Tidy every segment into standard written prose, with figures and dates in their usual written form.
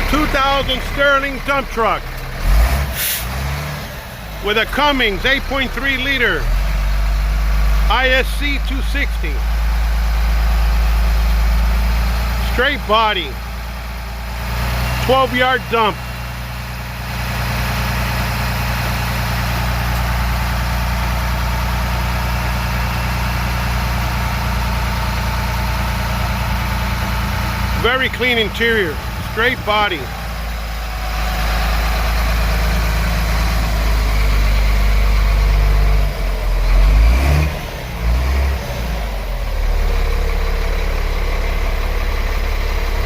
2000 Sterling dump truck with a Cummins 8.3 liter ISC 260. Straight body, 12-yard dump. Very clean interior, straight body.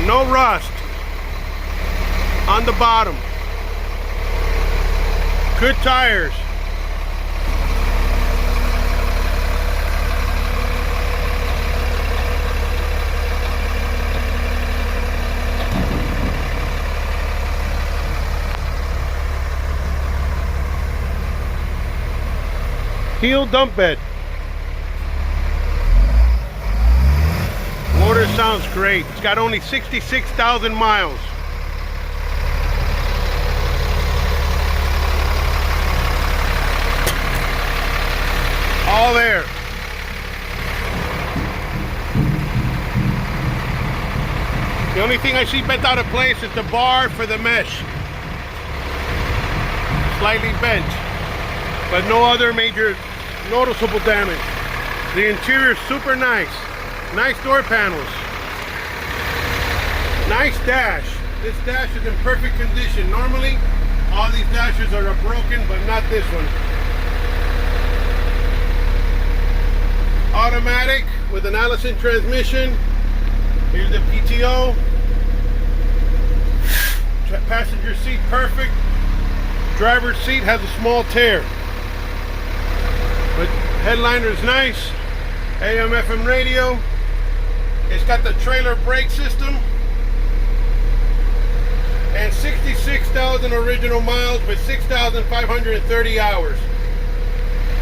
No rust on the bottom. Good tires. Heel dump bed. Motor sounds great. It's got only 66,000 miles. All there. The only thing I see bent out of place is the bar for the mesh. Slightly bent, but no other major noticeable damage. The interior is super nice. Nice door panels. Nice dash. This dash is in perfect condition. Normally, all these dashes are broken, but not this one. Automatic with an Allison transmission. Here's the PTO. Passenger seat perfect. Driver's seat has a small tear. But headliner is nice. AM FM radio. It's got the trailer brake system. And 66,000 original miles with 6,530 hours.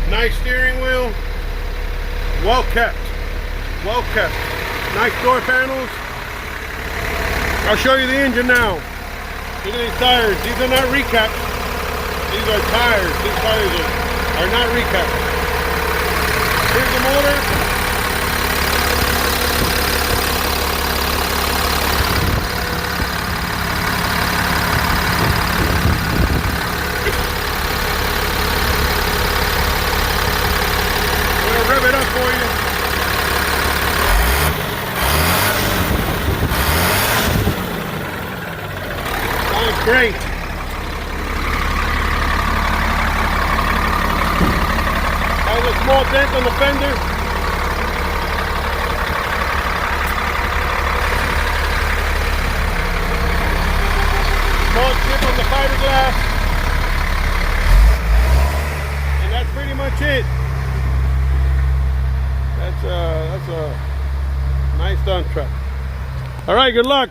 Nice steering wheel. Well kept. Well kept. Nice door panels. I'll show you the engine now. Look at these tires. These are not recaps. These are tires. These tires are not recaps. Here's the motor. Rev it up for you. Sounds great. Has a small dent on the fender. Small chip on the fiberglass. And that's pretty much it. That's a nice dump truck. All right, good luck.